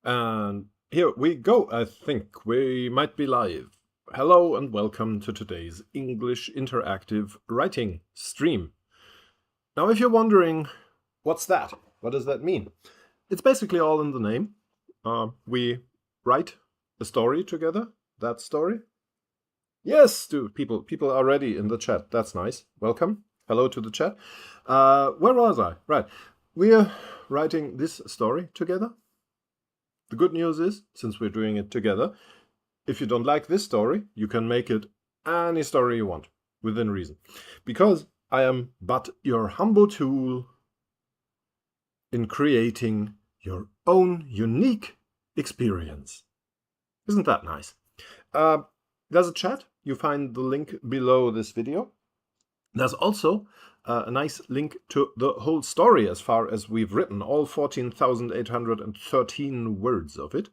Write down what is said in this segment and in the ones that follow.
And here we go. I think we might be live. Hello and welcome to today's English interactive writing stream. Now, if you're wondering, what's that? What does that mean? It's basically all in the name. We write a story together. That story. Yes, dude, people are already in the chat. That's nice. Welcome. Hello to the chat. Where was I? Right. We're writing this story together. The good news is, since we're doing it together, if you don't like this story, you can make it any story you want, within reason. Because I am but your humble tool in creating your own unique experience. Isn't that nice? There's a chat. You find the link below this video. There's also a nice link to the whole story as far as we've written, all 14,813 words of it.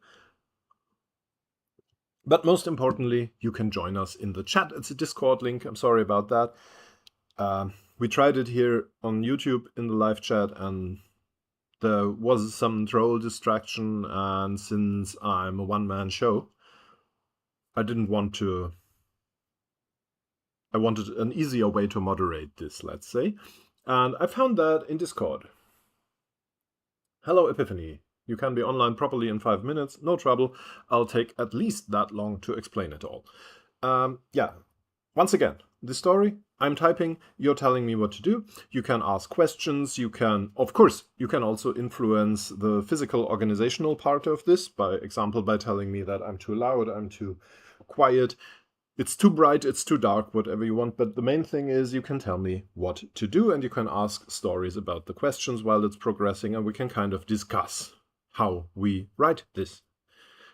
But most importantly, you can join us in the chat. It's a Discord link. I'm sorry about that. We tried it here on YouTube in the live chat, and there was some troll distraction, and since I'm a one-man show, I wanted an easier way to moderate this, let's say. And I found that in Discord. Hello, Epiphany. You can be online properly in 5 minutes. No trouble. I'll take at least that long to explain it all. Yeah. Once again, the story, I'm typing, you're telling me what to do. You can ask questions. You can, of course, you can also influence the physical organizational part of this, by example, by telling me that I'm too loud, I'm too quiet, it's too bright, it's too dark, whatever you want. But the main thing is you can tell me what to do, and you can ask stories about the questions while it's progressing, and we can kind of discuss how we write this,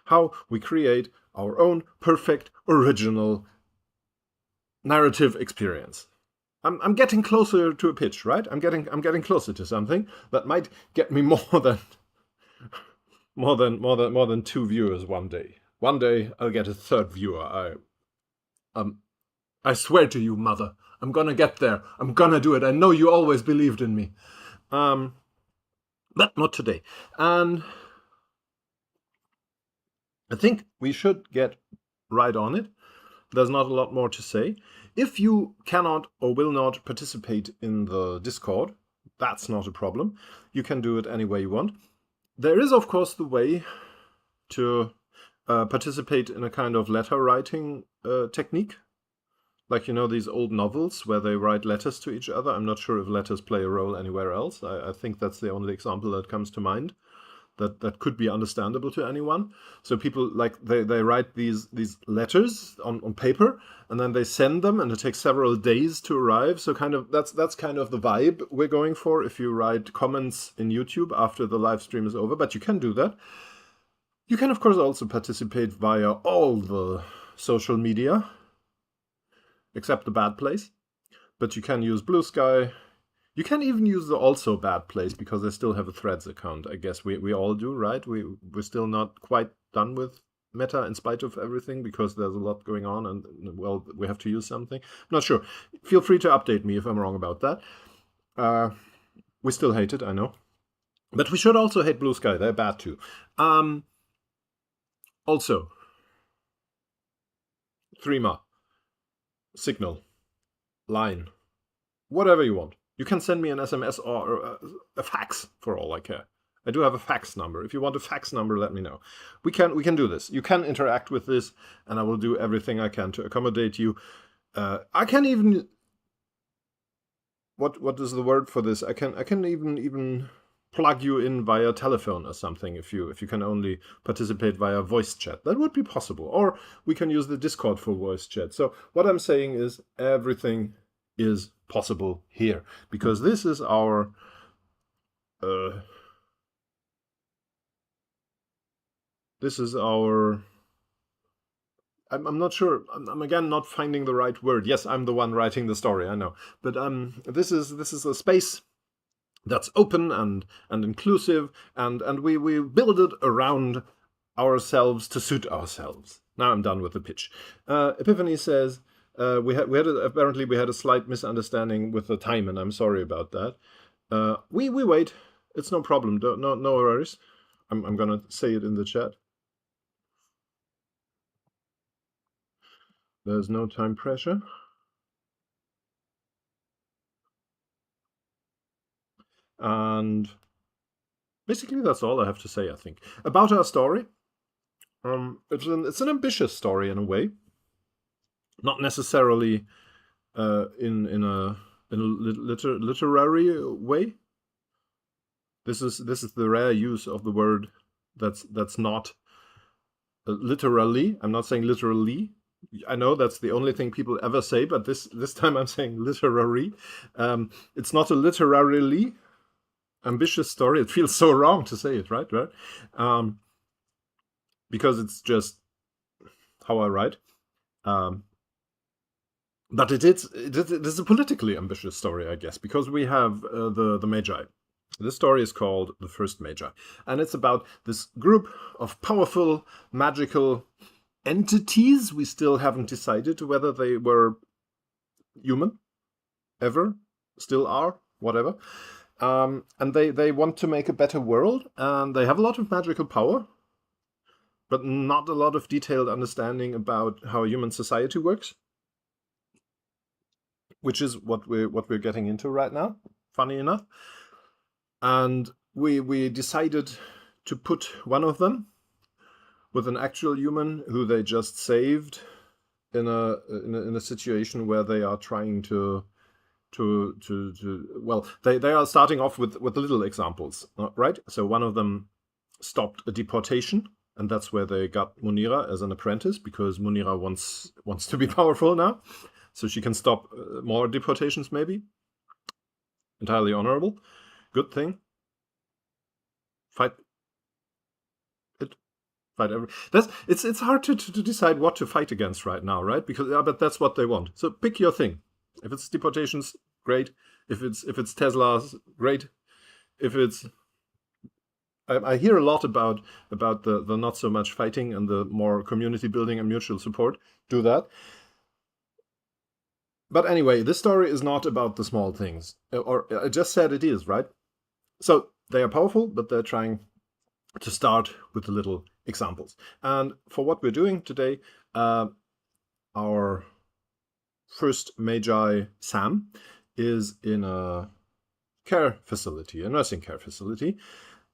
how we create our own perfect, original narrative experience. I'm getting closer to a pitch, right? I'm getting closer to something that might get me more than 2 viewers one day. One day I'll get a 3rd viewer. I swear to you, mother, I'm gonna get there. I'm gonna do it. I know you always believed in me. But not today. And I think we should get right on it. There's not a lot more to say. If you cannot or will not participate in the Discord, that's not a problem. You can do it any way you want. There is, of course, the way to participate in a kind of letter writing technique. Like, you know, these old novels where they write letters to each other. I'm not sure if letters play a role anywhere else. I think that's the only example that comes to mind that could be understandable to anyone. So people, like, they write these letters on paper, and then they send them, and it takes several days to arrive. So kind of that's kind of the vibe we're going for if you write comments in YouTube after the live stream is over. But you can do that. You can, of course, also participate via all the social media, except the bad place. But you can use Blue Sky. You can even use the also bad place, because I still have a Threads account. I guess we all do, right? We're still not quite done with Meta in spite of everything, because there's a lot going on, and, well, we have to use something. I'm not sure. Feel free to update me if I'm wrong about that. We still hate it, I know. But we should also hate Blue Sky. They're bad too. Also, Threema, Signal, Line, whatever you want. You can send me an SMS or a fax for all I care. I do have a fax number. If you want a fax number, let me know. We can do this. You can interact with this, and I will do everything I can to accommodate you. I can even, what is the word for this? I can even plug you in via telephone or something if you can only participate via voice chat. That would be possible. Or we can use the Discord for voice chat. So what I'm saying is everything is possible here, because this is our I'm not sure. I'm again not finding the right word. Yes, I'm the one writing the story, I know. But this is a space that's open and inclusive, and we build it around ourselves to suit ourselves. Now I'm done with the pitch. Epiphany says, apparently we had a slight misunderstanding with the time, and I'm sorry about that. We wait. It's no problem. No worries. I'm gonna say it in the chat. There's no time pressure. And basically that's all I have to say, I think. About our story. It's an ambitious story in a way. Not necessarily in a literary way. This is the rare use of the word that's not literally. I'm not saying literally. I know that's the only thing people ever say, but this time I'm saying literary. It's not a literarily ambitious story. It feels so wrong to say it, right? Because it's just how I write. But it is a politically ambitious story, I guess, because we have the Magi. This story is called The First Magi, and it's about this group of powerful magical entities. We still haven't decided whether they were human, ever, still are, whatever. And they want to make a better world, and they have a lot of magical power, but not a lot of detailed understanding about how human society works, which is what we're getting into right now, funny enough. And we decided to put one of them with an actual human who they just saved in a situation where they are trying to well, they are starting off with little examples, right? So one of them stopped a deportation, and that's where they got Munira as an apprentice, because Munira wants to be powerful now, so she can stop more deportations, maybe. Entirely honorable. Good thing. Fight it. Fight every. It's hard to decide what to fight against right now, right? Because but that's what they want. So pick your thing. If it's deportations, great. If it's Teslas, great. If it's I hear a lot about the not so much fighting and the more community building and mutual support. Do that. But anyway, this story is not about the small things. Or I just said it is, right? So they are powerful, but they're trying to start with the little examples. And for what we're doing today, our first Magi, Sam, is in a care facility, a nursing care facility.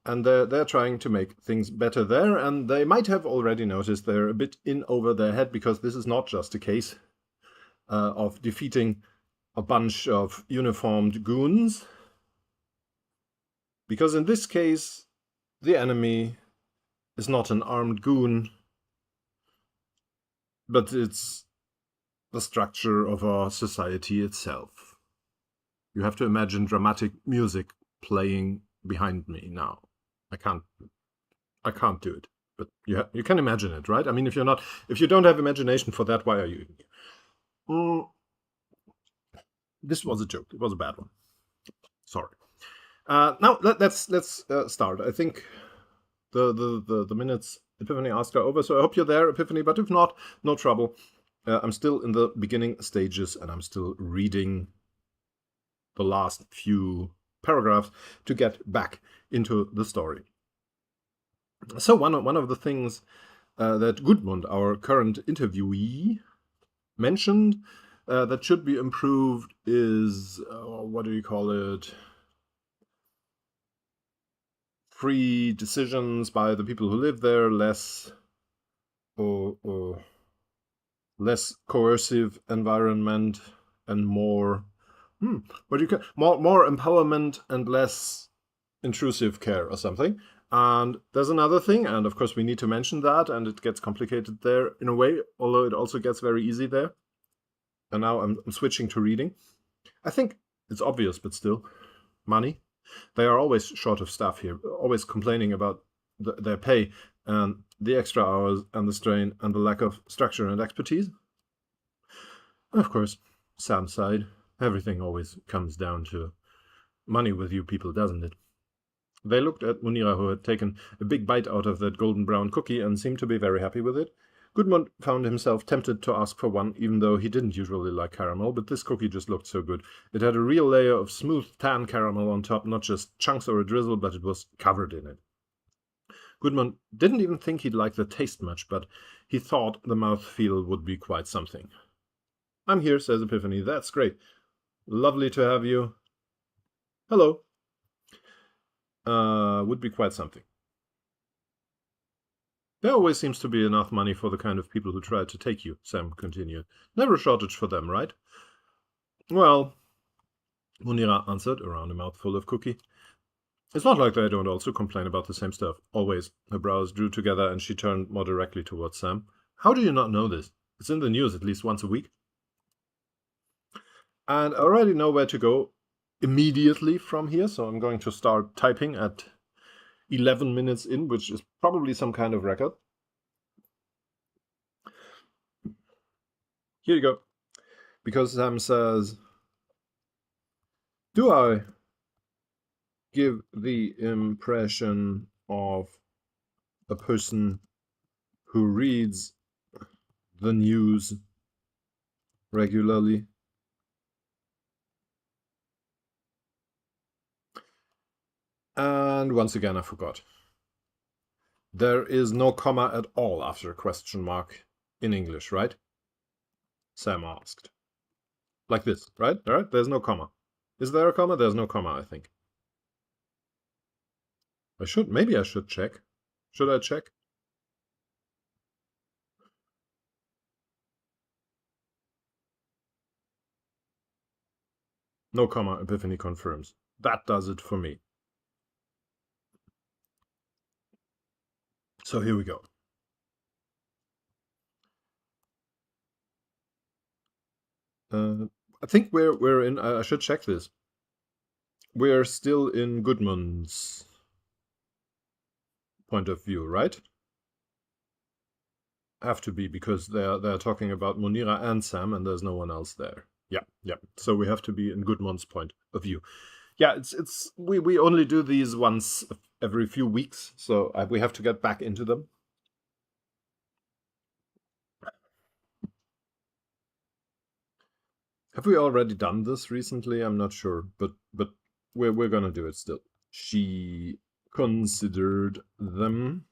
And they're trying to make things better there. And they might have already noticed they're a bit in over their head, because this is not just a case of defeating a bunch of uniformed goons. Because in this case, the enemy is not an armed goon, but it's the structure of our society itself. You have to imagine dramatic music playing behind me now. I can't do it, but you can imagine it, right? I mean, if you don't have imagination for that, why are you here? This was a joke. It was a bad one. Sorry. Now let's start. I think the minutes Epiphany asked are over, so I hope you're there, Epiphany. But if not, no trouble. I'm still in the beginning stages, and I'm still reading the last few paragraphs to get back into the story. So one of the things that Gudmund, our current interviewee, mentioned that should be improved is what do you call it? Free decisions by the people who live there, less coercive environment, and more more empowerment and less intrusive care or something. And there's another thing, and of course we need to mention that, and it gets complicated there in a way, although it also gets very easy there. And now I'm switching to reading. I think it's obvious, but still, money. They are always short of staff here, always complaining about their pay and the extra hours and the strain and the lack of structure and expertise. Of course, Sam's side, everything always comes down to money with you people, doesn't it? They looked at Munira, who had taken a big bite out of that golden brown cookie and seemed to be very happy with it. Gudmund found himself tempted to ask for one, even though he didn't usually like caramel, but this cookie just looked so good. It had a real layer of smooth tan caramel on top, not just chunks or a drizzle, but it was covered in it. Goodman didn't even think he'd like the taste much, but he thought the mouthfeel would be quite something. I'm here, says Epiphany. That's great. Lovely to have you. Hello. Would be quite something. There always seems to be enough money for the kind of people who try to take you, Sam continued. Never a shortage for them, right? Well, Munira answered, around a mouthful of cookie. It's not like they don't also complain about the same stuff. Always. Her brows drew together and she turned more directly towards Sam. How do you not know this? It's in the news at least once a week. And I already know where to go immediately from here, so I'm going to start typing at 11 minutes in, which is probably some kind of record. Here you go. Because Sam says, do I give the impression of a person who reads the news regularly? And once again, I forgot. There is no comma at all after a question mark in English, right? Sam asked. Like this, right? All right, there's no comma. Is there a comma? There's no comma, I think. Maybe I should check. Should I check? No comma, Epiphany confirms. That does it for me. So here we go. I think we're in. I should check this. We're still in Goodman's point of view, right? Have to be, because they're talking about Munira and Sam, and there's no one else there. Yeah. So we have to be in Goodman's point of view. Yeah, we only do these once every few weeks, so we have to get back into them. Have we already done this recently? I'm not sure, but we're gonna do it still. She considered them,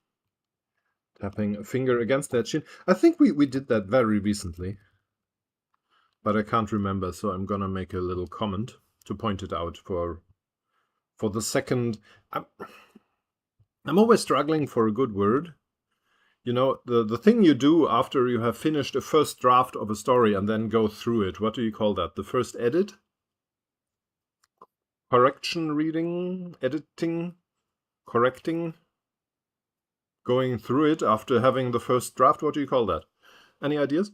tapping a finger against their chin. I think we did that very recently, but I can't remember, so I'm gonna make a little comment to point it out for the second. I'm always struggling for a good word. You know, the thing you do after you have finished a first draft of a story and then go through it. What do you call that? The first edit? Correction reading? Editing? Correcting? Going through it after having the first draft? What do you call that? Any ideas?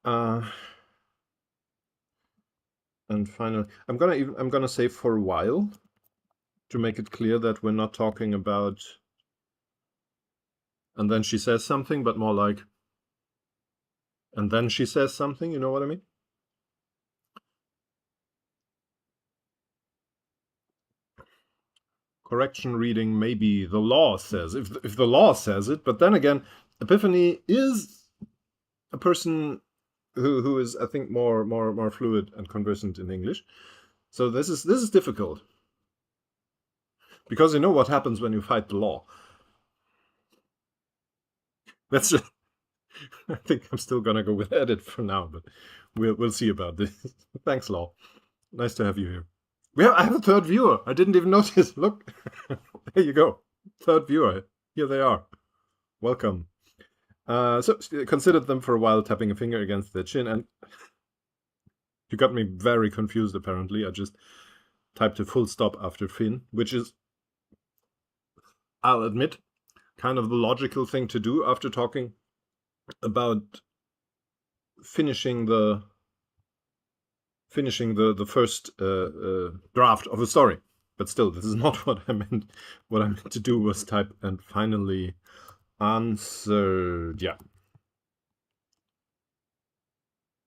And finally, I'm gonna say for a while, to make it clear that we're not talking about and then she says something, but more like and then she says something, you know what I mean? Correction reading, maybe the law says, if the law says it, but then again, Epiphany is a person who is, I think, more fluid and conversant in English. So this is difficult. Because you know what happens when you fight the law. That's just, I think I'm still gonna go with edit for now, but we'll see about this. Thanks, Law. Nice to have you here. I have a third viewer. I didn't even notice. Look, there you go. Third viewer. Here they are. Welcome. So considered them for a while, tapping a finger against their chin, and you got me very confused. Apparently, I just typed a full stop after Finn, which is, I'll admit, kind of the logical thing to do after talking about finishing the first draft of a story. But still, this is not what I meant. What I meant to do was type and finally answered. Yeah.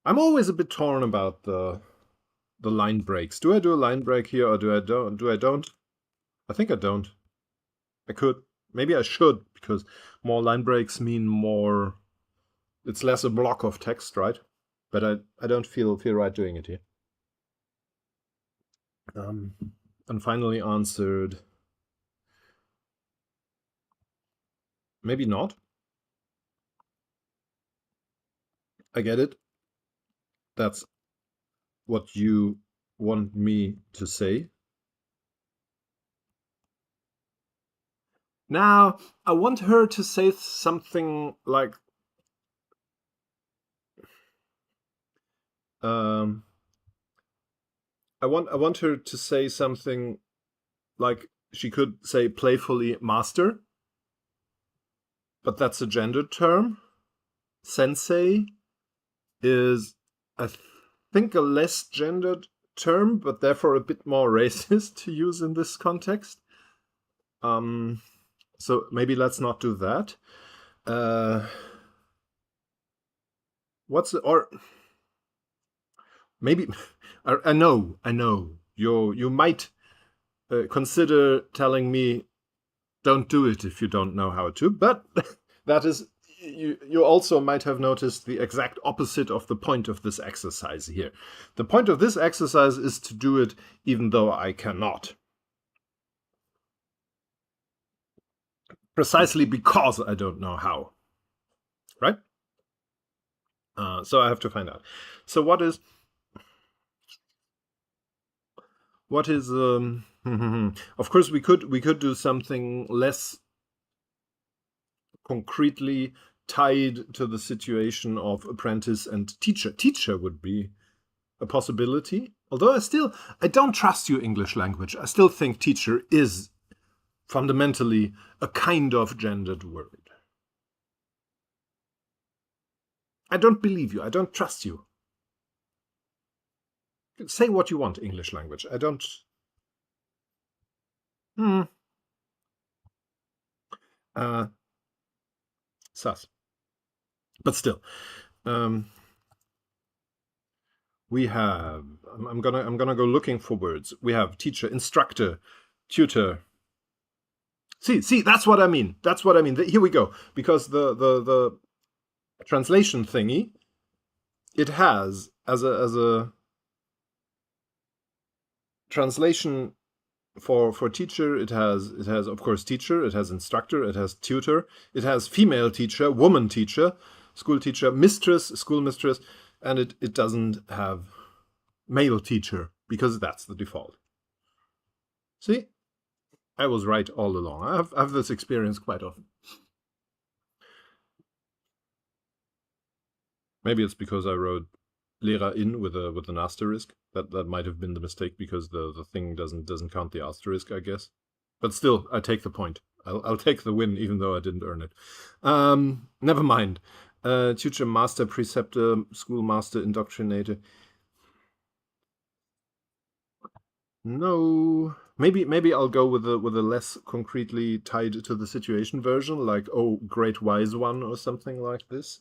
I'm always a bit torn about the line breaks. Do I do a line break here or do I don't? I think I don't. I could. Maybe I should, because more line breaks mean more. It's less a block of text, right? But I don't feel right doing it here. And finally answered. Maybe not. I get it. That's what you want me to say. Now, I want her to say something like, I want her to say something like, she could say playfully master, but that's a gendered term. Sensei is, I think, a less gendered term, but therefore a bit more racist to use in this context. So maybe let's not do that. Or maybe I know you might consider telling me don't do it if you don't know how to, but that is, you also might have noticed the exact opposite of the point of this exercise here. The point of this exercise is to do it even though I cannot. Precisely because I don't know how. Right? So I have to find out. So what is of course we could do something less concretely tied to the situation of apprentice and teacher. Teacher would be a possibility. Although I don't trust your English language. I still think teacher is fundamentally a kind of gendered word. I don't believe you. I don't trust you. Say what you want, English language. I don't... Sus. But still. We have... I'm gonna go looking for words. We have teacher, instructor, tutor. See, that's what I mean. That's what I mean. Here we go. Because the translation thingy, it has as a translation for teacher, it has of course teacher, it has instructor, it has tutor, it has female teacher, woman teacher, school teacher, mistress, school mistress, and it doesn't have male teacher because that's the default. See? I was right all along. I have this experience quite often. Maybe it's because I wrote Lehrerin with an asterisk. That might have been the mistake because the thing doesn't count the asterisk, I guess. But still, I take the point. I'll take the win even though I didn't earn it. Never mind. Tutor, master, preceptor, schoolmaster, indoctrinator. No. Maybe I'll go with a less concretely tied to the situation version, like, oh, great wise one or something like this.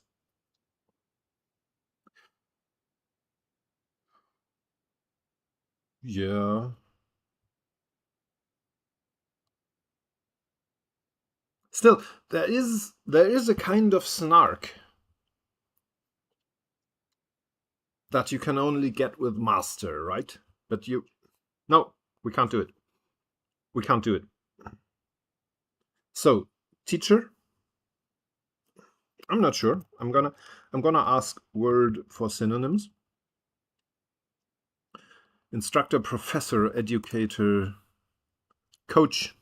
Yeah. Still, there is a kind of snark that you can only get with master, right? But no, we can't do it. We can't do it. So, teacher, I'm not sure. I'm gonna ask word for synonyms. Instructor, professor, educator, coach.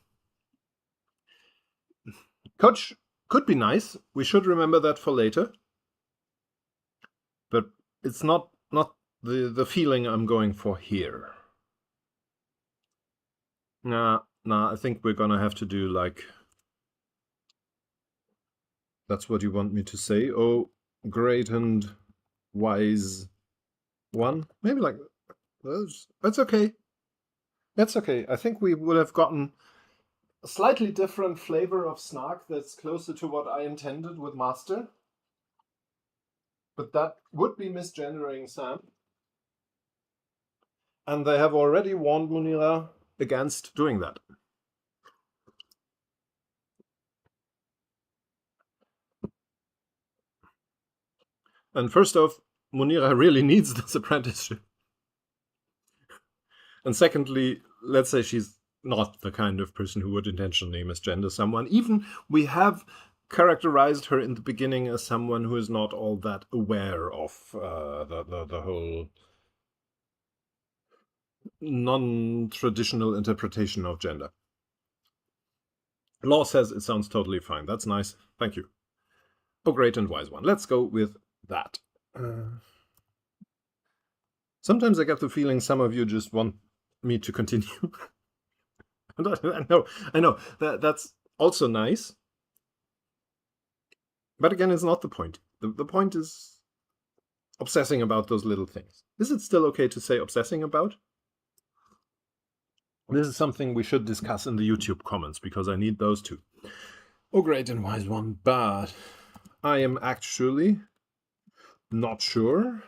Coach could be nice. We should remember that for later. But it's not the feeling I'm going for here. Nah, I think we're gonna have to do like... That's what you want me to say? Oh, great and wise one? Maybe like... That's okay. That's okay. I think we would have gotten a slightly different flavor of snark that's closer to what I intended with master. But that would be misgendering Sam. And they have already warned Munira against doing that. And first off, Munira really needs this apprenticeship. And secondly, let's say she's not the kind of person who would intentionally misgender someone. Even we have characterized her in the beginning as someone who is not all that aware of the whole non-traditional interpretation of gender. Law says it sounds totally fine. That's nice. Thank you. Oh, great and wise one. Let's go with that. Sometimes I get the feeling some of you just want me to continue. I know. That's also nice. But again, it's not the point. The point is obsessing about those little things. Is it still okay to say obsessing about? This is something we should discuss in the YouTube comments, because I need those too. Oh, great and wise one, but I am actually not sure,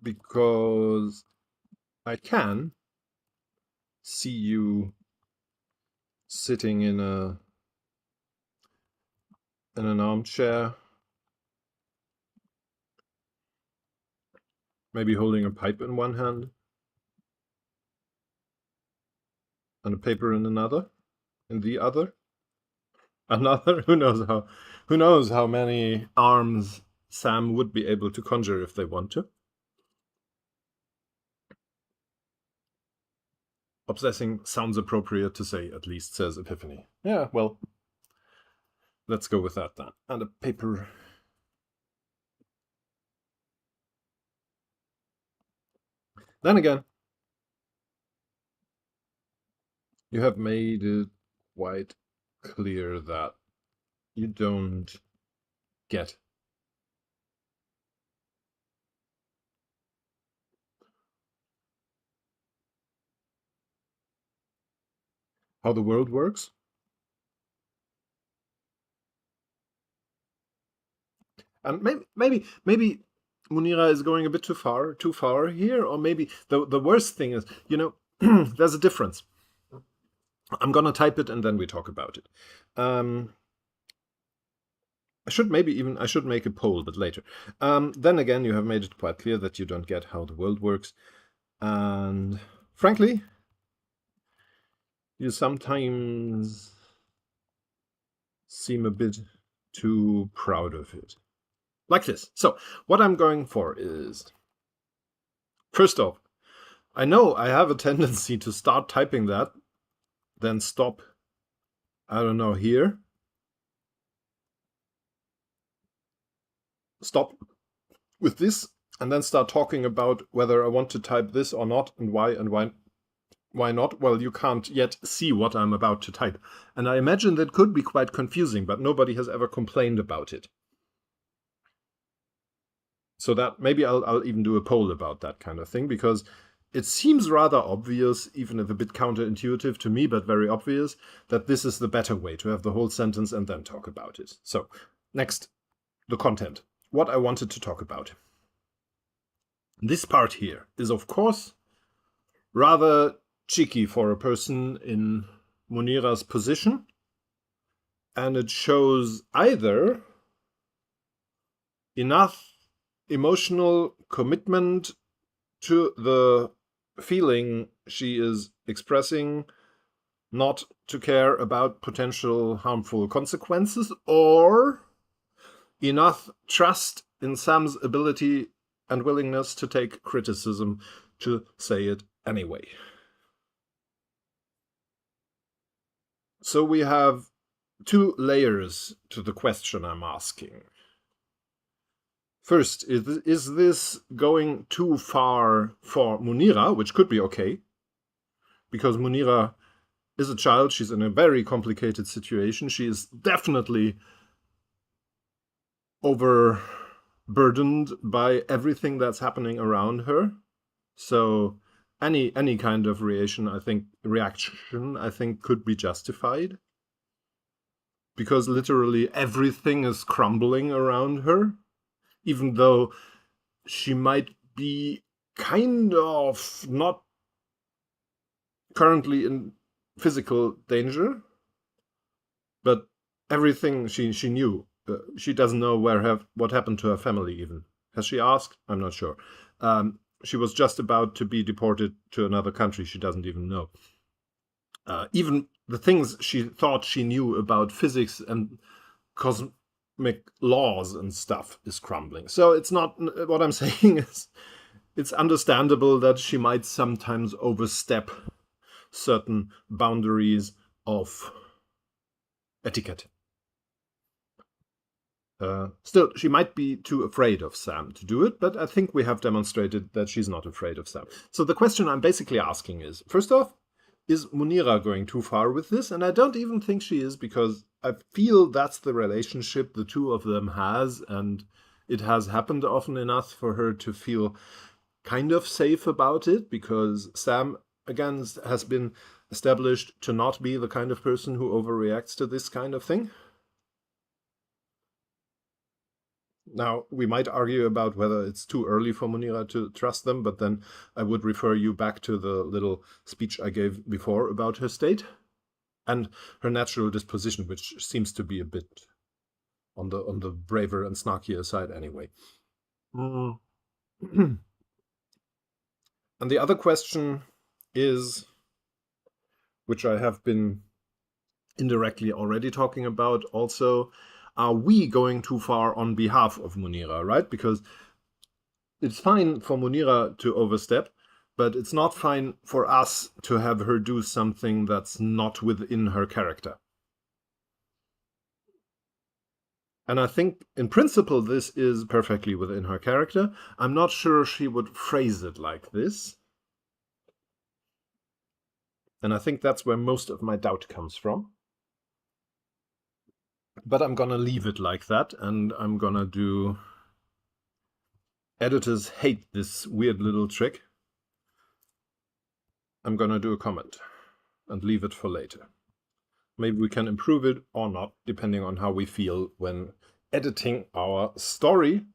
because I can see you sitting in an armchair, maybe holding a pipe in one hand and a paper in the other. Another. Who knows how many arms Sam would be able to conjure if they want to. Obsessing sounds appropriate to say, at least, says Epiphany. Yeah, well, let's go with that then. And a paper. Then again, you have made it quite clear that you don't get how the world works. And maybe Munira is going a bit too far here, or maybe the worst thing is, there's a difference. I'm gonna type it and then we talk about it. I should make a poll, but later. Then again, you have made it quite clear that you don't get how the world works, and frankly, you sometimes seem a bit too proud of it. Like this. So, what I'm going for is, first off, I know I have a tendency to start typing that, then stop, I don't know, here. Stop with this, and then start talking about whether I want to type this or not, and why not. Well, you can't yet see what I'm about to type. And I imagine that could be quite confusing, but nobody has ever complained about it. So that maybe I'll even do a poll about that kind of thing, because it seems rather obvious, even if a bit counterintuitive to me, but very obvious, that this is the better way, to have the whole sentence and then talk about it. So, next, the content. What I wanted to talk about. This part here is, of course, rather cheeky for a person in Munira's position, and it shows either enough emotional commitment to the feeling she is expressing not to care about potential harmful consequences, or enough trust in Sam's ability and willingness to take criticism to say it anyway. So we have two layers to the question I'm asking. First, is this going too far for Munira, which could be okay, because Munira is a child, she's in a very complicated situation, she is definitely overburdened by everything that's happening around her. So any kind of reaction, I think, could be justified, because literally everything is crumbling around her. Even though she might be kind of not currently in physical danger, but everything she knew. She doesn't know what happened to her family even. Has she asked? I'm not sure. She was just about to be deported to another country. She doesn't even know. Even the things she thought she knew about physics and cosmic laws and stuff is crumbling. So it's not, what I'm saying is, it's understandable that she might sometimes overstep certain boundaries of etiquette. Still, she might be too afraid of Sam to do it, but I think we have demonstrated that she's not afraid of Sam. So the question I'm basically asking is, first off, is Munira going too far with this? And I don't even think she is, because I feel that's the relationship the two of them has, and it has happened often enough for her to feel kind of safe about it, because Sam, again, has been established to not be the kind of person who overreacts to this kind of thing. Now, we might argue about whether it's too early for Munira to trust them, but then I would refer you back to the little speech I gave before about her state and her natural disposition, which seems to be a bit on the braver and snarkier side anyway. And the other question is, which I have been indirectly already talking about also, are we going too far on behalf of Munira, right? Because it's fine for Munira to overstep, but it's not fine for us to have her do something that's not within her character. And I think, in principle, this is perfectly within her character. I'm not sure she would phrase it like this. And I think that's where most of my doubt comes from. But I'm gonna leave it like that, and I'm gonna do... Editors hate this weird little trick. I'm gonna do a comment and leave it for later. Maybe we can improve it or not, depending on how we feel when editing our story.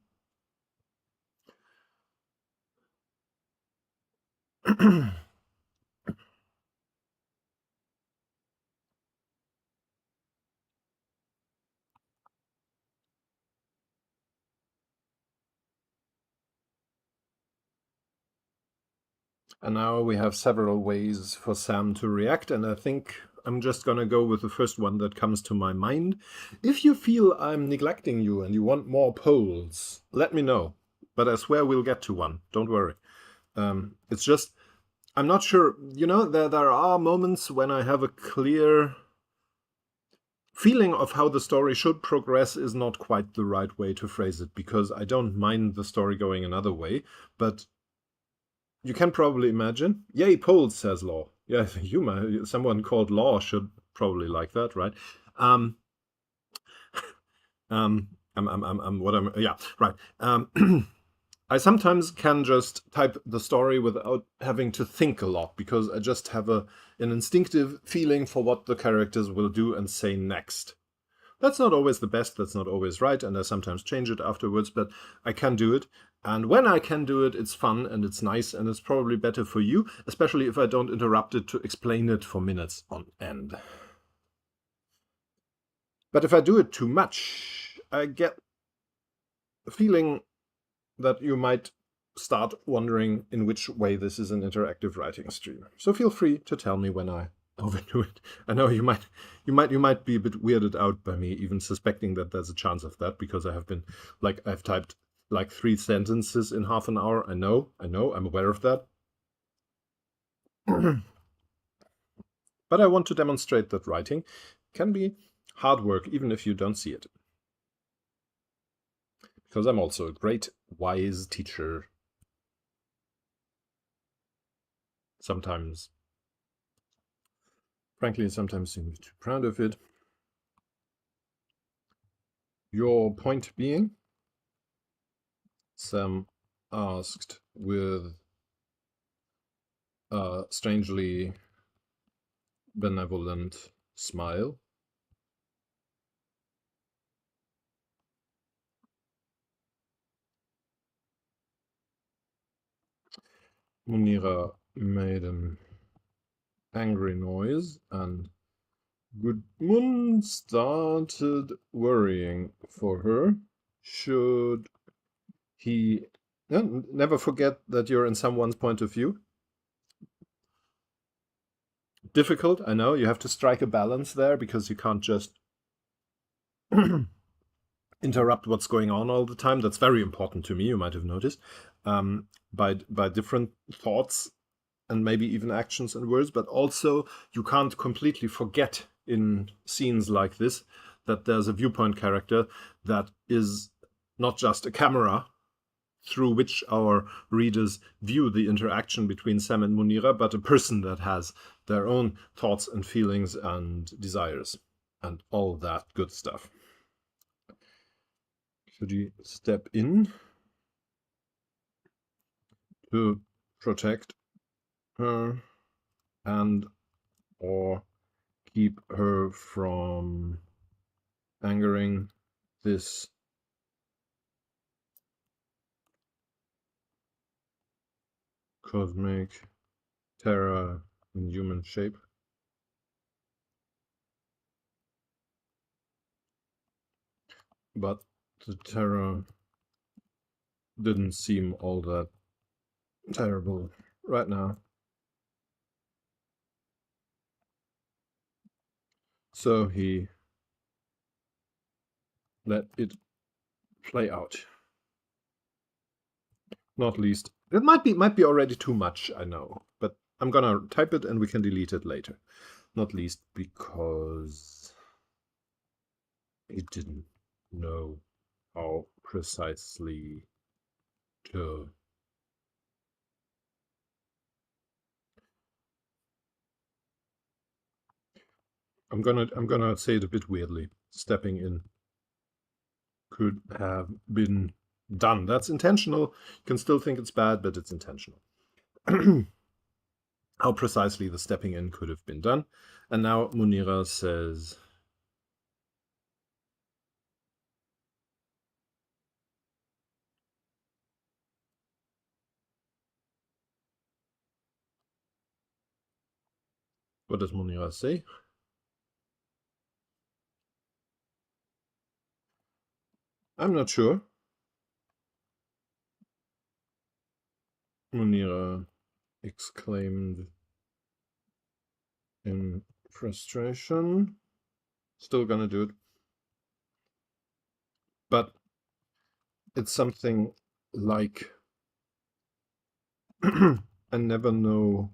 And now we have several ways for Sam to react, and I think I'm just gonna go with the first one that comes to my mind. If you feel I'm neglecting you and you want more polls, let me know. But I swear we'll get to one, don't worry. It's just, I'm not sure, you know, there are moments when I have a clear feeling of how the story should progress is not quite the right way to phrase it, because I don't mind the story going another way, but you can probably imagine. Yay, polls, says Law. Yeah, someone called Law should probably like that, right? Yeah, right. I sometimes can just type the story without having to think a lot, because I just have an instinctive feeling for what the characters will do and say next. That's not always the best, that's not always right, and I sometimes change it afterwards, but I can do it. And when I can do it, it's fun and it's nice, and it's probably better for you, especially if I don't interrupt it to explain it for minutes on end. But if I do it too much, I get a feeling that you might start wondering in which way this is an interactive writing stream. So feel free to tell me when I overdo it. I know you might be a bit weirded out by me even suspecting that there's a chance of that, because I have been, like, I've typed like 3 sentences in half an hour. I know, I'm aware of that. But I want to demonstrate that writing can be hard work, even if you don't see it. Because I'm also a great, wise teacher. Sometimes, frankly, sometimes seem too proud of it. Your point being? Sam asked with a strangely benevolent smile. Munira made an angry noise, and Gudmund started worrying for her. Should he... Never forget that you're in someone's point of view. difficult, I know. You have to strike a balance there because you can't just interrupt what's going on all the time. That's very important to me, you might have noticed, by different thoughts and maybe even actions and words. But also you can't completely forget in scenes like this that there's a viewpoint character that is not just a camera through which our readers view the interaction between Sam and Munira, but a person that has their own thoughts and feelings and desires and all that good stuff. Should you step in to protect her and or keep her from angering this cosmic terror in human shape? But the terror didn't seem all that terrible right now. So he let it play out. Not least, it might be already too much, I know, but I'm gonna type it and we can delete it later. Not least because he didn't know how precisely to I'm gonna say it a bit weirdly. Stepping in could have been done. That's intentional. You can still think it's bad, but it's intentional. How precisely the stepping in could have been done. And now Munira says, what does Munira say? I'm not sure. Munira exclaimed in frustration. Still gonna do it. But it's something like I never know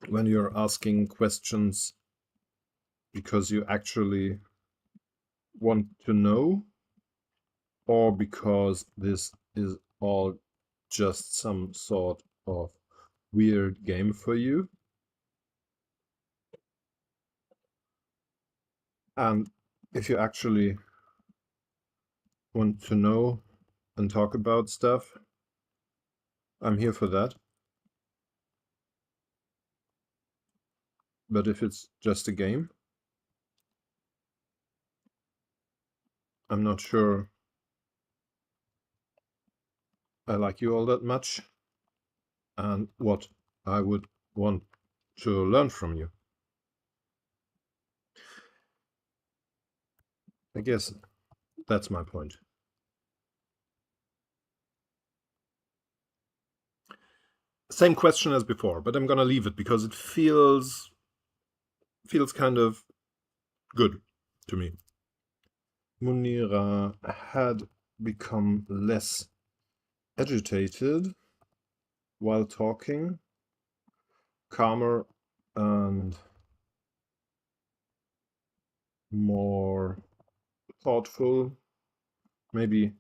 when you're asking questions because you actually want to know or because this is all just some sort of weird game for you. And if you actually want to know and talk about stuff, I'm here for that. But if it's just a game, I'm not sure I like you all that much and what I would want to learn from you. I guess that's my point. Same question as before, but I'm gonna leave it because it feels kind of good to me. Munira had become less agitated while talking, calmer and more thoughtful, maybe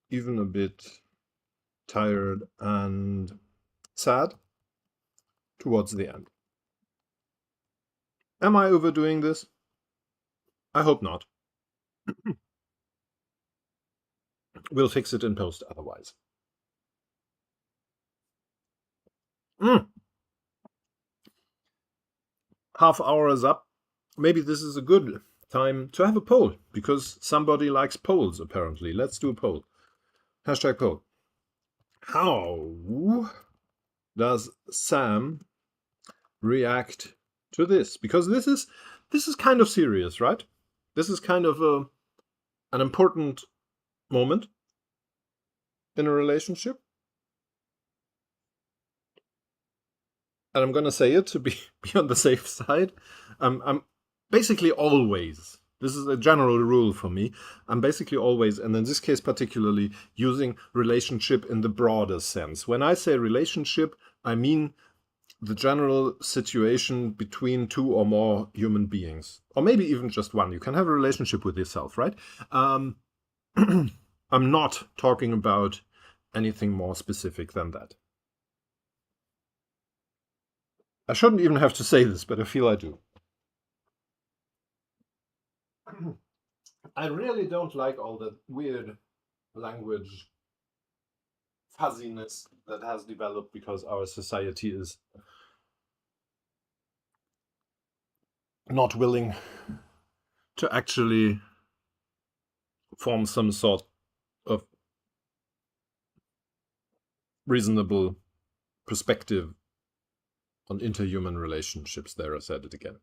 even a bit tired and sad towards the end. Am I overdoing this? I hope not. We'll fix it in post otherwise. Half hour is up. Maybe this is a good time to have a poll because somebody likes polls apparently. Let's do a poll. Hashtag poll. How does Sam react to this? Because this is kind of serious, right? This is kind of an important moment in a relationship. and I'm gonna say it to be on the safe side. I'm basically always. This is a general rule for me. I'm basically always, and in this case particularly, using relationship in the broader sense. When I say relationship, I mean the general situation between two or more human beings, or maybe even just one. You can have a relationship with yourself, right? I'm not talking about anything more specific than that. I shouldn't even have to say this, but I feel I do. I really don't like all that weird language fuzziness that has developed because our society is not willing to actually form some sort of reasonable perspective on interhuman relationships. There, I said it again.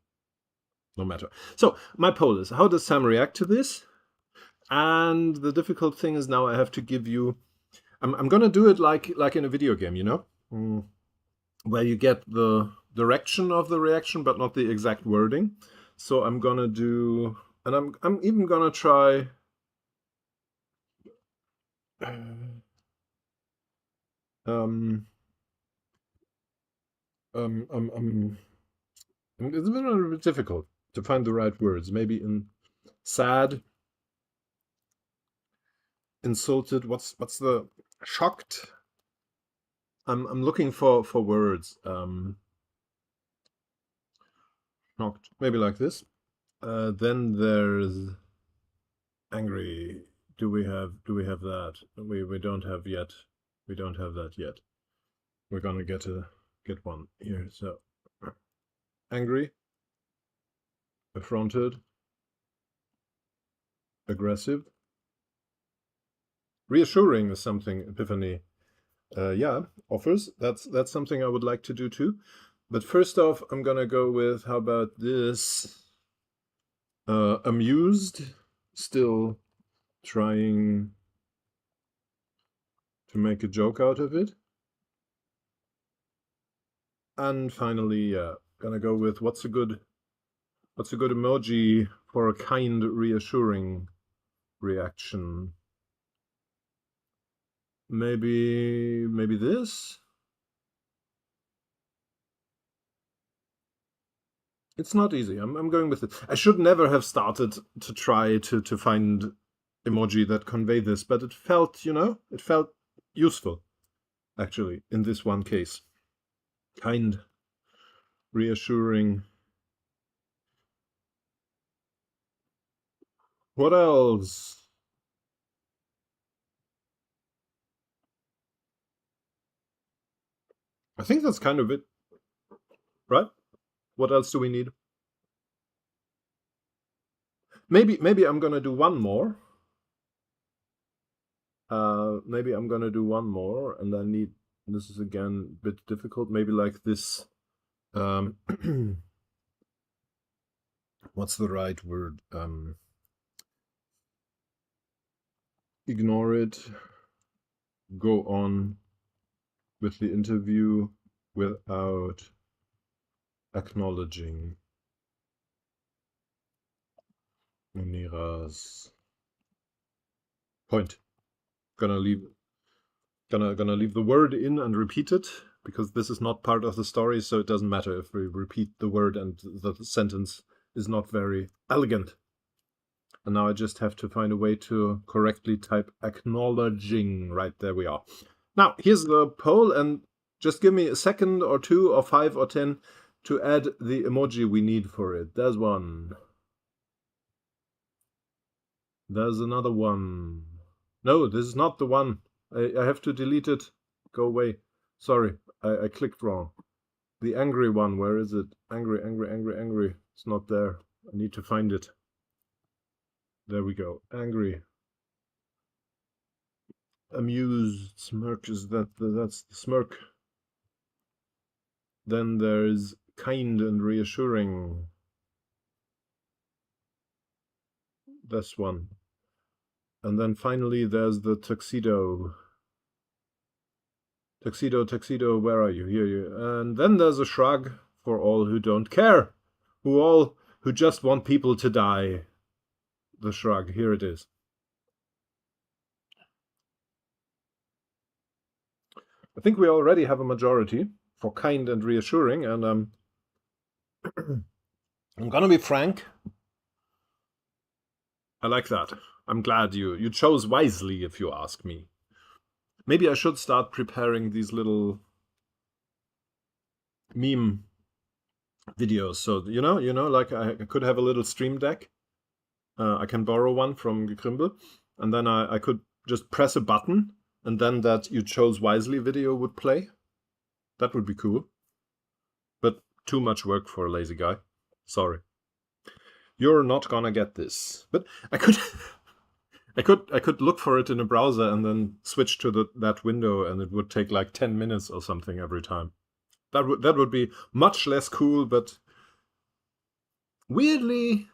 No matter. So, my poll is, how does Sam react to this? And the difficult thing is now I have to give you... I'm going to do it like in a video game, you know? Where you get the direction of the reaction, but not the exact wording. So I'm going to do... And I'm even going to try... It's been a little bit difficult to find the right words. Maybe in sad, insulted. What's the shocked? I'm looking for words. Shocked. Maybe like this. Then there's angry. Do we have that? We don't have yet. We don't have that yet. We're gonna get one here. So angry, affronted, aggressive, reassuring is something Epiphany yeah, offers. That's something I would like to do too. But first off, I'm gonna go with, how about this? Amused, still trying to make a joke out of it. And finally, gonna go with, what's a good emoji for a kind, reassuring reaction? Maybe this? It's not easy. I'm going with it. I should never have started to try to find emoji that convey this, but it felt, you know, it felt useful, actually, in this one case. Kind, reassuring. What else? I think that's kind of it, right? What else do we need? Maybe I'm gonna do one more. Maybe I'm gonna do one more, and I need... This is again a bit difficult. Maybe like this. What's the right word? Ignore it. Go on with the interview without acknowledging Munira's point. Gonna leave the word in and repeat it, because this is not part of the story, so it doesn't matter if we repeat the word and the sentence is not very elegant. And now I just have to find a way to correctly type acknowledging. Right, there we are. Now, here's the poll, and just give me a second or 2 or 5 or 10 to add the emoji we need for it. There's one. There's another one. No, this is not the one. I have to delete it. Go away. Sorry, I clicked wrong. The angry one, where is it? Angry, angry, angry, angry. It's not there. I need to find it. There we go. Angry. Amused. Smirk, is that's the smirk. Then there's kind and reassuring. This one. And then finally there's the tuxedo. Tuxedo, tuxedo, where are you? Here you. And then there's a shrug for all who don't care, who just want people to die. The shrug. Here it is. I think we already have a majority for kind and reassuring, and I'm gonna be frank. I like that. I'm glad you chose wisely, if you ask me. Maybe I should start preparing these little meme videos. So like I could have a little stream deck. I can borrow one from Gekrimble, and then I could just press a button, and then that you chose wisely video would play. That would be cool. But too much work for a lazy guy. Sorry. You're not gonna get this. But I could I could look for it in a browser and then switch to that window, and it would take like 10 minutes or something every time. That would be much less cool, but weirdly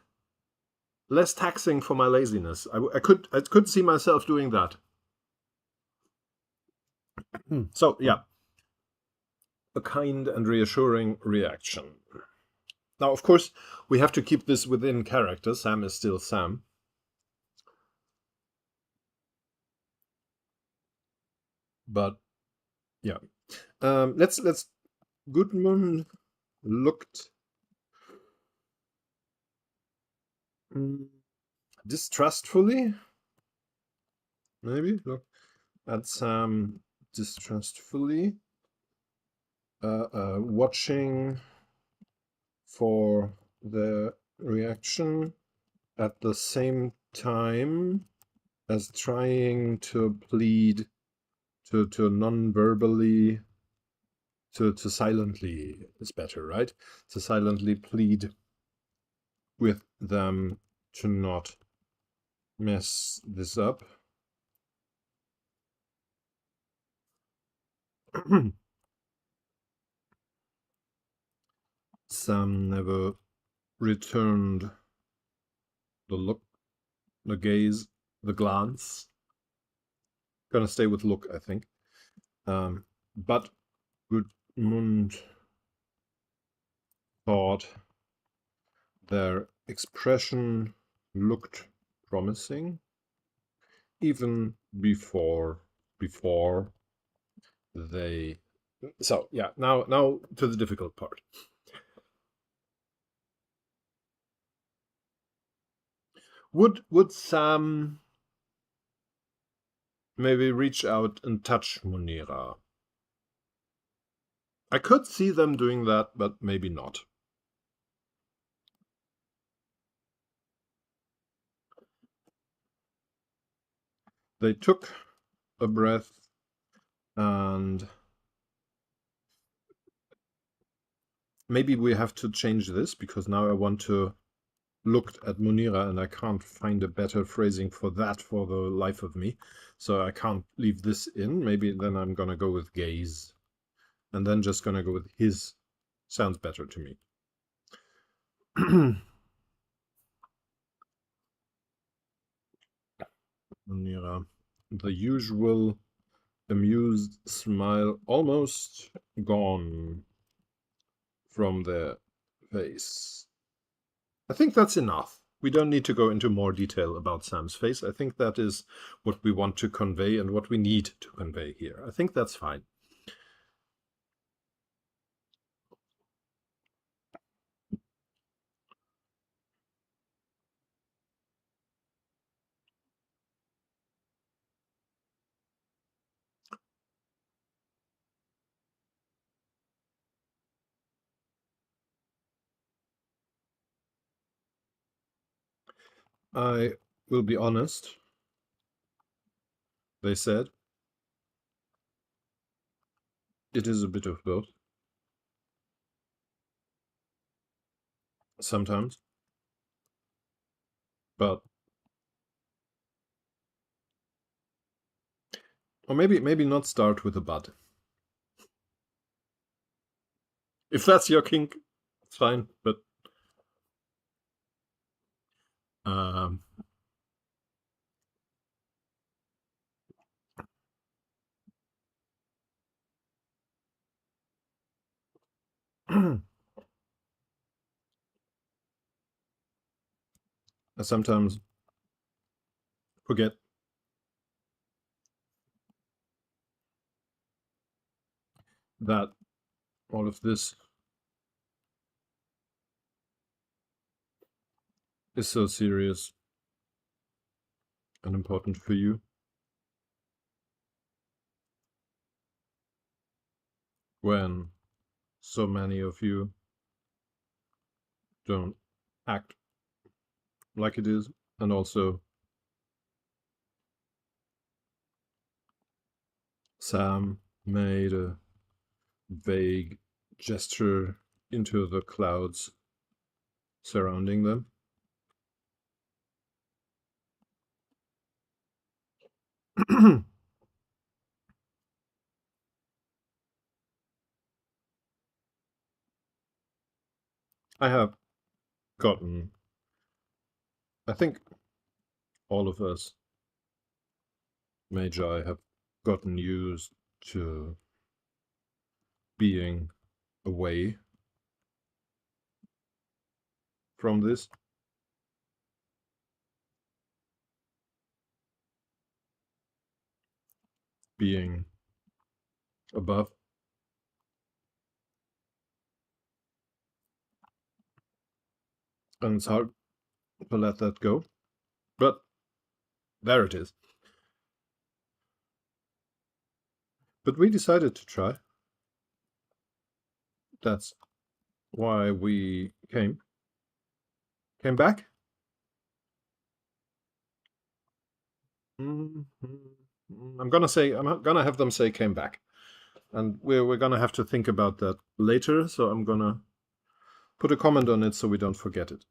less taxing for my laziness. I could see myself doing that. So yeah, a kind and reassuring reaction. Now, of course, we have to keep this within character. Sam is still Sam. But yeah, let's Gudmund looked distrustfully. Maybe look at Sam distrustfully, watching for the reaction at the same time as trying to plead to non-verbally to silently is better, right? To silently plead with them to not mess this up. Sam never returned the look, the gaze, the glance. Gonna stay with look, I think. But Gudmund thought their expression looked promising, even before they. So yeah, now to the difficult part. Would Sam maybe reach out and touch Munira? I could see them doing that, but maybe not. They took a breath, and maybe we have to change this, because now I want to look at Munira and I can't find a better phrasing for that for the life of me. So I can't leave this in. Maybe then I'm gonna go with gaze, and then just gonna go with his. Sounds better to me. Munira, the usual amused smile almost gone from their face. I think that's enough. We don't need to go into more detail about Sam's face. I think that is what we want to convey and what we need to convey here. I think that's fine. I will be honest, they said. It is a bit of both. Sometimes. But or maybe not start with a but. If that's your kink, it's fine, but um I sometimes forget that all of this is so serious and important for you. When so many of you don't act like it is, and also Sam made a vague gesture into the clouds surrounding them. I have gotten, I think all of us Magi have gotten used to being away from this. Being above. And it's hard to let that go. But there it is. But we decided to try. That's why we came back. I'm gonna have them say came back, and we're gonna have to think about that later. So I'm gonna put a comment on it so we don't forget it.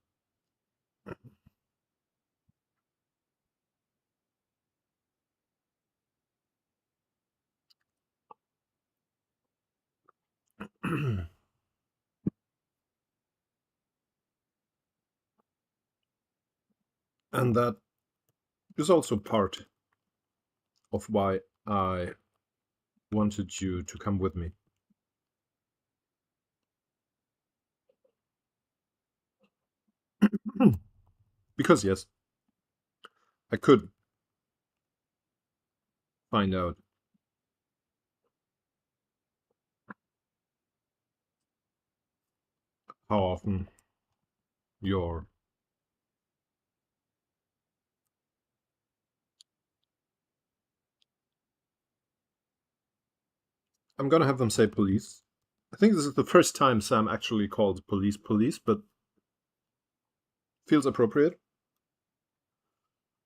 And that is also part of why I wanted you to come with me. Because yes, I could find out how often you're I'm gonna have them say police. I think this is the first time Sam actually called police, but feels appropriate.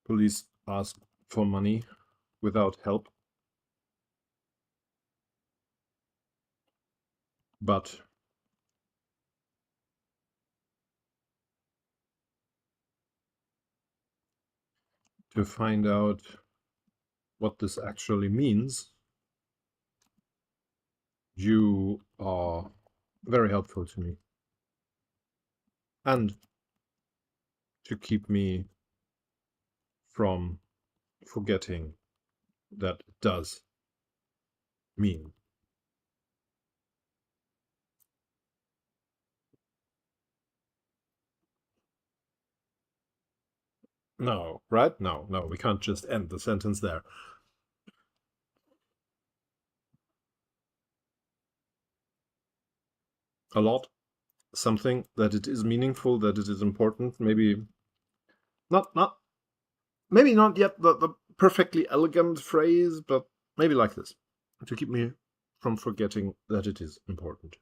Police ask for money without help. But to find out what this actually means, you are very helpful to me. And to keep me from forgetting that it does mean. No, right? No, we can't just end the sentence there. A lot. Something that it is meaningful, that it is important. Maybe not maybe not yet the perfectly elegant phrase, but maybe like this. To keep me from forgetting that it is important.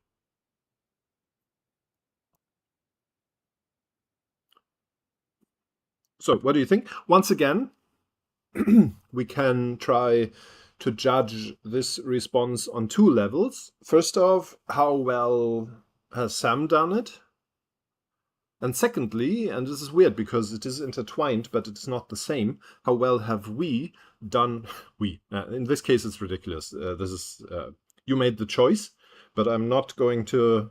So, what do you think? Once again, we can try to judge this response on two levels. First off, how well has Sam done it? And secondly, and this is weird because it is intertwined, but it's not the same, how well have we done? In this case, it's ridiculous. This is you made the choice, but I'm not going to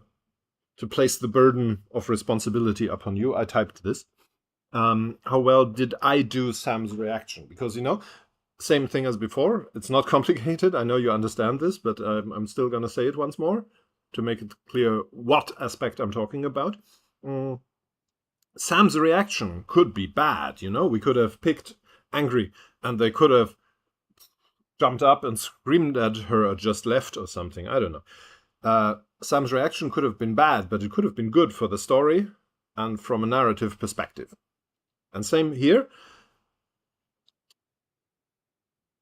place the burden of responsibility upon you. I typed this. How well did I do Sam's reaction? Because, same thing as before. It's not complicated. I know you understand this, but I'm still going to say it once more to make it clear what aspect I'm talking about. Sam's reaction could be bad, you know? We could have picked angry, and they could have jumped up and screamed at her or just left or something. I don't know. Sam's reaction could have been bad, but it could have been good for the story and from a narrative perspective. And same here.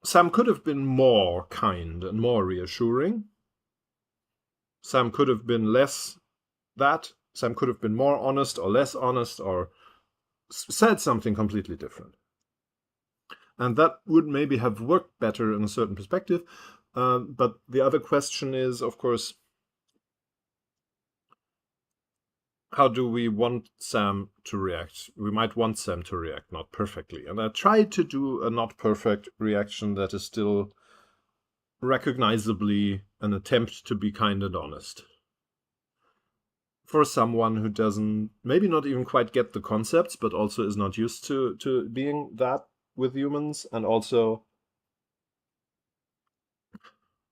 Sam could have been more kind and more reassuring. Sam could have been less that. Sam could have been more honest or less honest or said something completely different. And that would maybe have worked better in a certain perspective. But the other question is, of course, how do we want Sam to react? We might want Sam to react not perfectly. And I tried to do a not perfect reaction that is still recognizably an attempt to be kind and honest. For someone who doesn't, maybe not even quite get the concepts, but also is not used to being that with humans, and also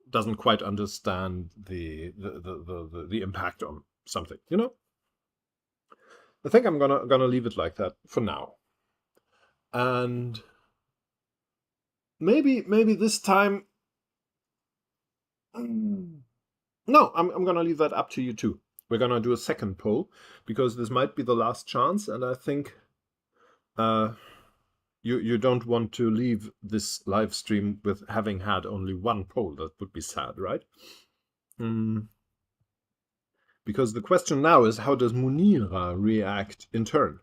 doesn't quite understand the impact on something, you know? I think I'm gonna leave it like that for now. And maybe this time, no, I'm gonna leave that up to you too. We're gonna do a second poll because this might be the last chance, and I think you don't want to leave this live stream with having had only one poll. That would be sad, right? Because the question now is, how does Munira react in turn?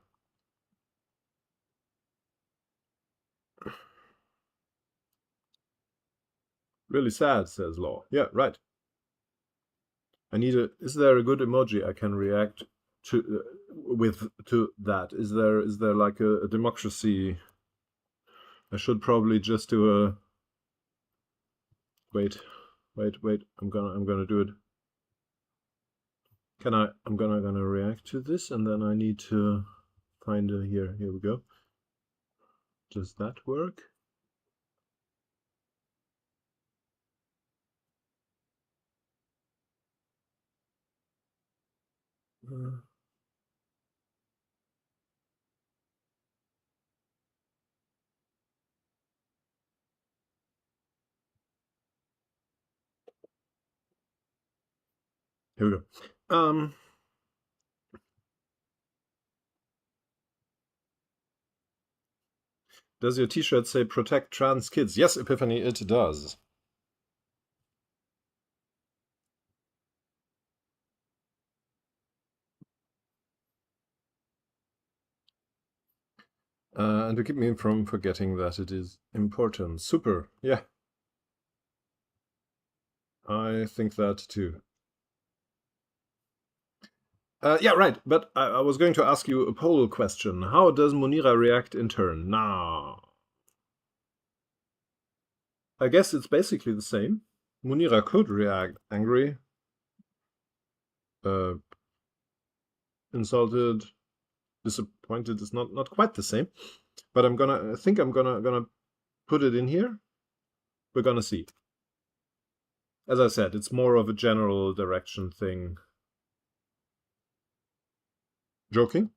Really sad, says Law. Yeah, right. I need a. Is there a good emoji I can react to to that? Is there like a democracy? I should probably just do a. Wait. I'm gonna do it. Can I? I'm gonna react to this, and then I need to find a here. Here we go. Does that work? Here we go. Does your t-shirt say protect trans kids? Yes, Epiphany, it does. And to keep me from forgetting that it is important. Super, yeah. I think that too. Yeah, right, but I was going to ask you a poll question. How does Munira react in turn? Now, I guess it's basically the same. Munira could react angry, insulted, disappointed is not quite the same. But I think I'm gonna put it in here. We're gonna see. As I said, it's more of a general direction thing. Joking?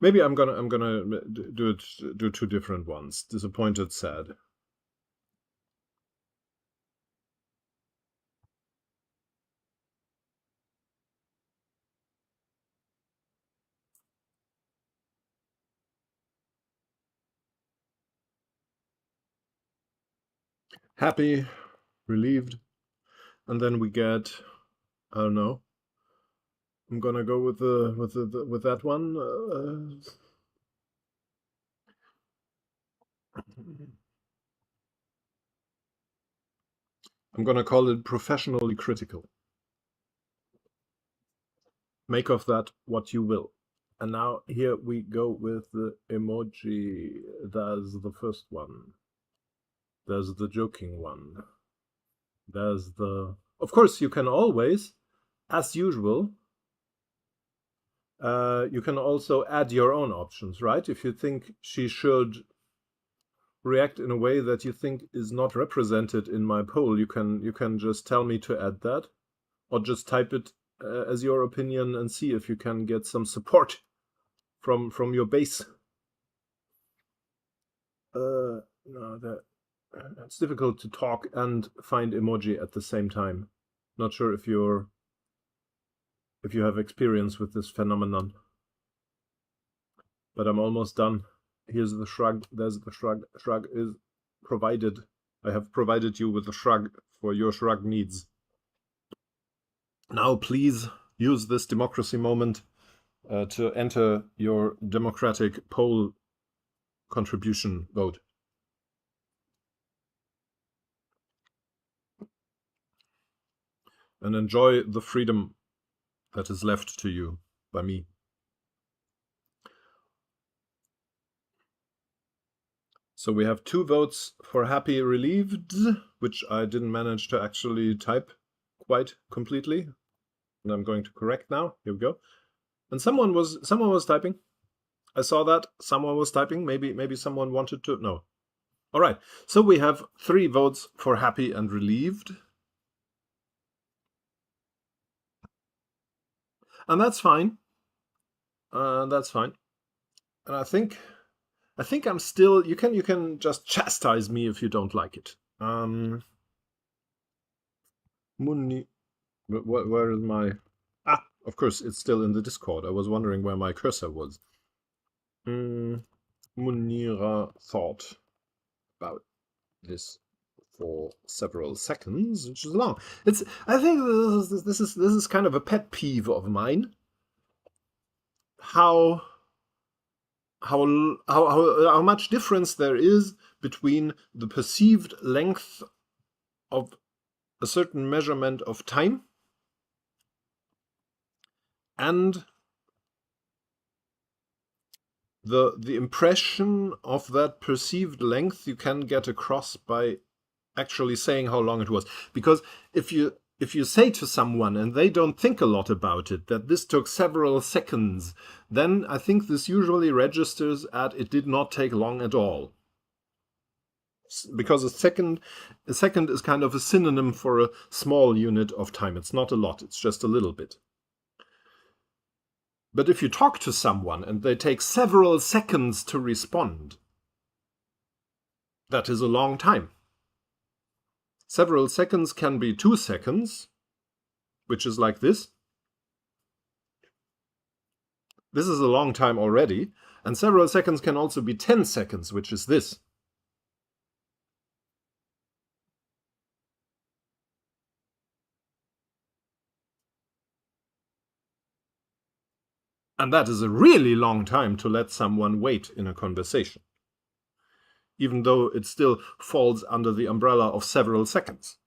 Maybe I'm gonna do two different ones. Disappointed, sad. Happy, relieved, and then we get, I don't know. I'm gonna go with that one. I'm gonna call it professionally critical. Make of that what you will. And now here we go with the emoji. That's the first one. There's the joking one. There's the... Of course, you can always, as usual, you can also add your own options, right? If you think she should react in a way that you think is not represented in my poll, you can just tell me to add that, or just type it as your opinion and see if you can get some support from your base. No, it's difficult to talk and find emoji at the same time. Not sure if you have experience with this phenomenon. But I'm almost done. Here's the shrug. There's the shrug. Shrug is provided. I have provided you with a shrug for your shrug needs. Now please use this democracy moment to enter your democratic poll contribution vote. And enjoy the freedom that is left to you by me. So we have 2 votes for happy relieved, which I didn't manage to actually type quite completely. And I'm going to correct now. Here we go. And someone was typing. I saw that someone was typing. Maybe someone wanted to. No. All right. So we have 3 votes for happy and relieved. And that's fine. That's fine. And I think I'm still. You can just chastise me if you don't like it. Where is my? Of course, it's still in the Discord. I was wondering where my cursor was. Munira thought about this for several seconds, which is long. I think this is kind of a pet peeve of mine. How much difference there is between the perceived length of a certain measurement of time and the impression of that perceived length you can get across by actually saying how long it was. Because if you say to someone and they don't think a lot about it, that this took several seconds, then I think this usually registers at it did not take long at all. Because a second is kind of a synonym for a small unit of time. It's not a lot, it's just a little bit. But if you talk to someone and they take several seconds to respond, that is a long time. Several seconds can be 2 seconds, which is like this. This is a long time already. And several seconds can also be 10 seconds, which is this. And that is a really long time to let someone wait in a conversation, even though it still falls under the umbrella of several seconds.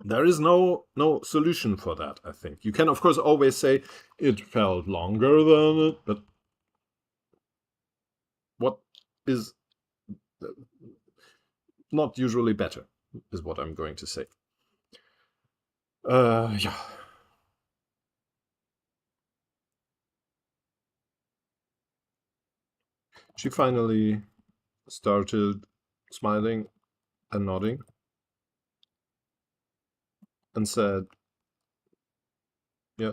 There is no solution for that, I think. You can, of course, always say it felt longer than it, but what is not usually better is what I'm going to say. Yeah. She finally started smiling and nodding and said, yeah,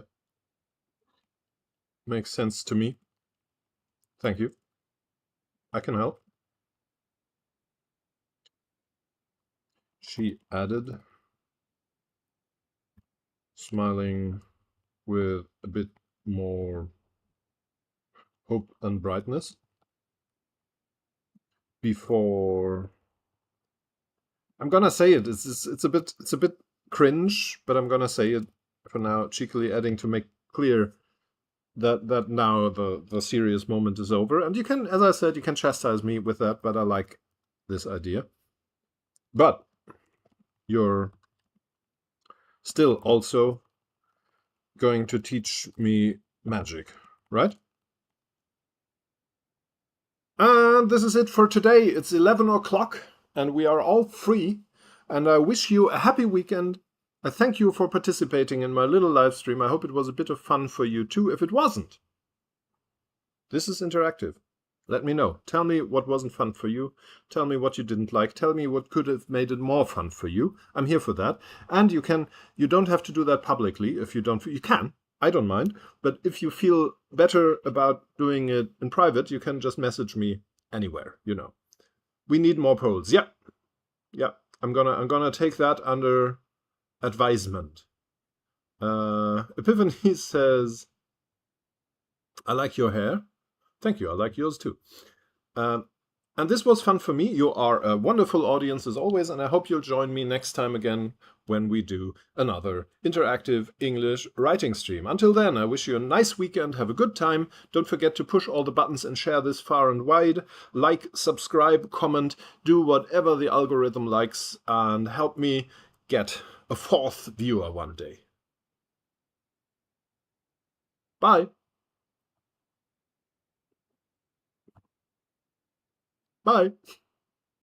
makes sense to me. Thank you. I can help. She added, smiling with a bit more hope and brightness, before I'm gonna say it. It's a bit cringe, but I'm gonna say it for now, cheekily adding to make clear that now the serious moment is over. And you can, as I said, you can chastise me with that, but I like this idea. But you're still also going to teach me magic, right? And this is it for today. It's 11 o'clock and we are all free. And I wish you a happy weekend. I thank you for participating in my little live stream. I hope it was a bit of fun for you too. If it wasn't, This is interactive. Let me know. Tell me what wasn't fun for you. Tell me what you didn't like. Tell me what could have made it more fun for you. I'm here for that. And you don't have to do that publicly if you don't. You can. I don't mind. But if you feel better about doing it in private, you can just message me anywhere, We need more polls. Yeah. Yeah. I'm gonna take that under advisement. Epiphany says, I like your hair. Thank you. I like yours too. And this was fun for me. You are a wonderful audience as always, and I hope you'll join me next time again when we do another interactive English writing stream. Until then, I wish you a nice weekend. Have a good time. Don't forget to push all the buttons and share this far and wide. Like, subscribe, comment, do whatever the algorithm likes, and help me get a 4th viewer one day. Bye. Bye.